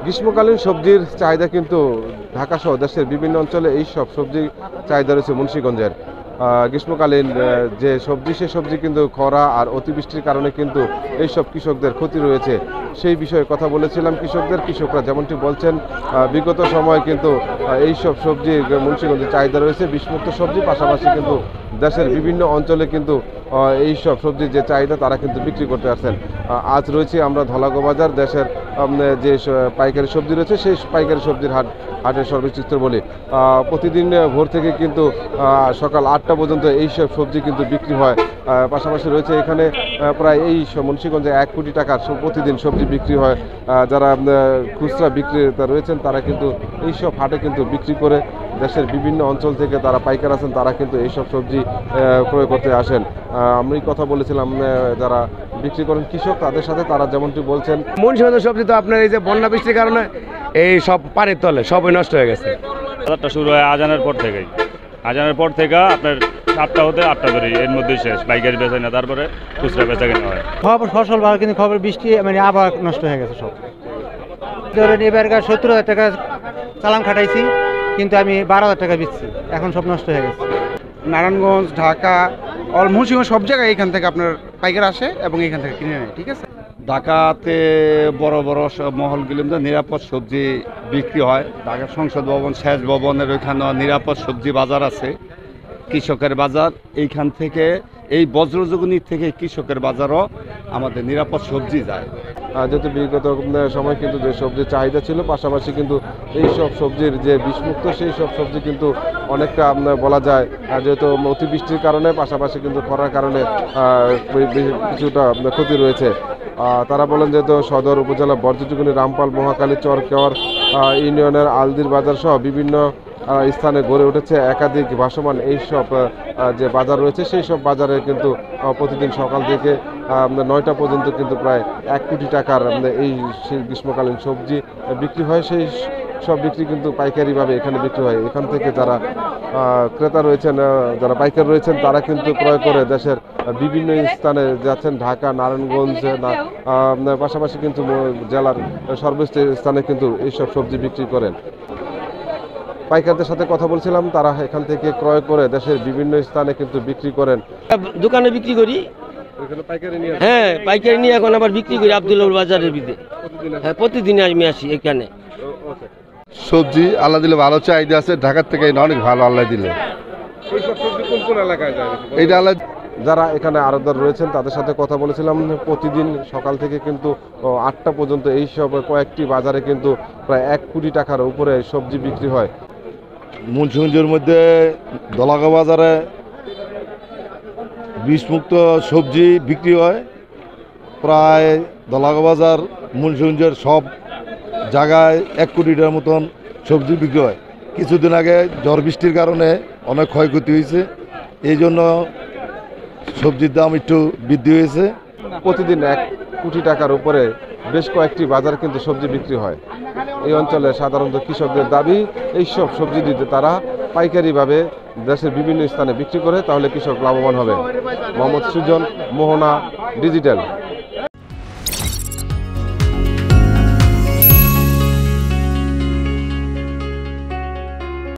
গ্রীষ্মকালীন সবজির চাহিদা কিন্তু ঢাকা সহ দেশের বিভিন্ন অঞ্চলে এই সব সবজি চাহিদা রয়েছে মুন্সিগঞ্জের। গ্রীষ্মকালীন যে সবজি সে সবজি কিন্তু খরা আর অতিবৃষ্টির কারণে কিন্তু এইসব কৃষকদের ক্ষতি রয়েছে। সেই বিষয়ে কথা বলেছিলাম কৃষকরা যেমনটি বলছেন বিগত সময় কিন্তু এইসব সবজি মুন্সিগঞ্জে চাহিদা রয়েছে বিষমুক্ত সবজি, পাশাপাশি কিন্তু দেশের বিভিন্ন অঞ্চলে কিন্তু এইসব সবজির যে চাহিদা তারা কিন্তু বিক্রি করতে আসছেন। আজ রয়েছে আমরা ধলাগো বাজার, দেশের যে পাইকারি সবজি রয়েছে সেই পাইকারি সবজির হাটের সর্বচিত্র বলি। প্রতিদিন ভোর থেকে কিন্তু সকাল 8টা পর্যন্ত এইসব সবজি কিন্তু বিক্রি হয়। পাশাপাশি রয়েছে এখানে প্রায় এই মুন্সিগঞ্জে 1 কোটি টাকার প্রতিদিন সবজি বিক্রি হয়। যারা খুচরা বিক্রেতা রয়েছেন তারা কিন্তু এইসব হাটে কিন্তু বিক্রি করে দেশের বিভিন্ন অঞ্চল থেকে তারা পাইকার আছেন, তারা কিন্তু এইসব সবজি ক্রয় করতে আসেন। আমি কথা বলেছিলাম যারা বিক্রি করেন কৃষক তাদের সাথে, তারা যেমনটি বলছেন মুন্সিগঞ্জের সবজি তো আপনার এই যে বন্যা বৃষ্টির কারণে এই সব পানির তলে সবই নষ্ট হয়ে গেছে। বাজারটা শুরু হয় আজানের পর থেকেই। আজানের পর থেকে আপনার 7টা হতে 8টা ধরে এর মধ্যেই শেষ, পাইকারি বেচা না, তারপরে খুচরা বেচা কেনা হয়। খবর ফসল ভালো, কিন্তু খবর বৃষ্টি মানে আবার নষ্ট হয়ে গেছে সব। ধরেন এবারকার 70,000 টাকা চালান খাটাইছি, কিন্তু আমি 12,000 টাকা বেচছি, এখন সব নষ্ট হয়ে গেছে। নারায়ণগঞ্জ, ঢাকা, মুন্সিগঞ্জ সব জায়গায় এখান থেকে আপনার পাইকার আসে এবং এখান থেকে কিনে নেয়। ঠিক আছে, ঢাকাতে বড় বড় মহলগুলিতে নিরাপদ সবজি বিক্রি হয়। ঢাকা সংসদ ভবন, সেচ ভবনের ওইখানেও নিরাপদ সবজি বাজার আছে, কৃষকের বাজার। এইখান থেকে এই বজ্রযোগিনী থেকে কৃষকের বাজারও আমাদের নিরাপদ সবজি যায়। যেহেতু বিগত সময় কিন্তু যে সবজির চাহিদা ছিল, পাশাপাশি কিন্তু এই সব সবজির যে বিষমুক্ত সেই সব সবজি কিন্তু অনেকটা বলা যায় যেহেতু অতিবৃষ্টির কারণে, পাশাপাশি কিন্তু খরার কারণে কিছুটা ক্ষতি রয়েছে। তারা বলেন যেহেতু সদর উপজেলা বর্জ্যযোগিনী, রামপাল, মহাকালী, চরকেওয়ার ইউনিয়নের আলদির বাজার সহ বিভিন্ন স্থানে গড়ে উঠেছে একাধিক ভাসমান এইসব যে বাজার রয়েছে সেই সব বাজারে কিন্তু প্রতিদিন সকাল থেকে 9টা পর্যন্ত কিন্তু প্রায় 1 কোটি টাকার এই গ্রীষ্মকালীন সবজি বিক্রি হয়। সেই সব বিক্রি কিন্তু পাইকারিভাবে এখানে বিক্রি হয়। এখান থেকে যারা ক্রেতা রয়েছেন, যারা পাইকার রয়েছেন, তারা কিন্তু ক্রয় করে দেশের বিভিন্ন স্থানে যাচ্ছেন, ঢাকা, নারায়ণগঞ্জ, পাশাপাশি কিন্তু জেলার সর্বোচ্চ স্থানে কিন্তু এইসব সবজি বিক্রি করেন। পাইকারদের সাথে কথা বলছিলাম, তারা এখান থেকে ক্রয় করে দেশের বিভিন্ন স্থানে কিন্তু বিক্রি করেন। দোকানে বিক্রি করি, হ্যাঁ পাইকারি নিয়ে এখন আবার বিক্রি করি আব্দুল্লাহ বাজারের ভিতরে। হ্যাঁ প্রতিদিন আমি আসি এখানে। সবজি আল্লাহ দিলে ভালো চাহিদা আছে, ঢাকার থেকে অনেক ভালো আল্লাহ দিলে। এইটা আল্লাহ। যারা এখানে আড়তদার রয়েছেন তাদের সাথে কথা বলেছিলাম, প্রতিদিন সকাল থেকে কিন্তু 8টা পর্যন্ত এইসব কয়েকটি বাজারে কিন্তু প্রায় 1 কোটি টাকার উপরে সবজি বিক্রি হয়। মুন্সিগঞ্জের মধ্যে ধলাগো বাজারে বিষমুক্ত সবজি বিক্রি হয়। প্রায় ধলাগো বাজার, মুন্সিগঞ্জের সব জায়গায় 1 কোটিটার মতন সবজি বিক্রি হয়। কিছুদিন আগে ঝড় বৃষ্টির কারণে অনেক ক্ষয়ক্ষতি হয়েছে, এই জন্য সবজির দাম একটু বৃদ্ধি হয়েছে। প্রতিদিন 1 কোটি টাকার উপরে বেশ কয়েকটি বাজার কিন্তু সবজি বিক্রি হয়। এই অঞ্চলে সাধারণত কৃষকদের দাবি এইসব সবজি দিতে তারা পাইকারিভাবে দেশের বিভিন্ন স্থানে বিক্রি করে, তাহলে কৃষক লাভবান হবে। মোহাম্মদ সুজন, মোহনা ডিজিটাল।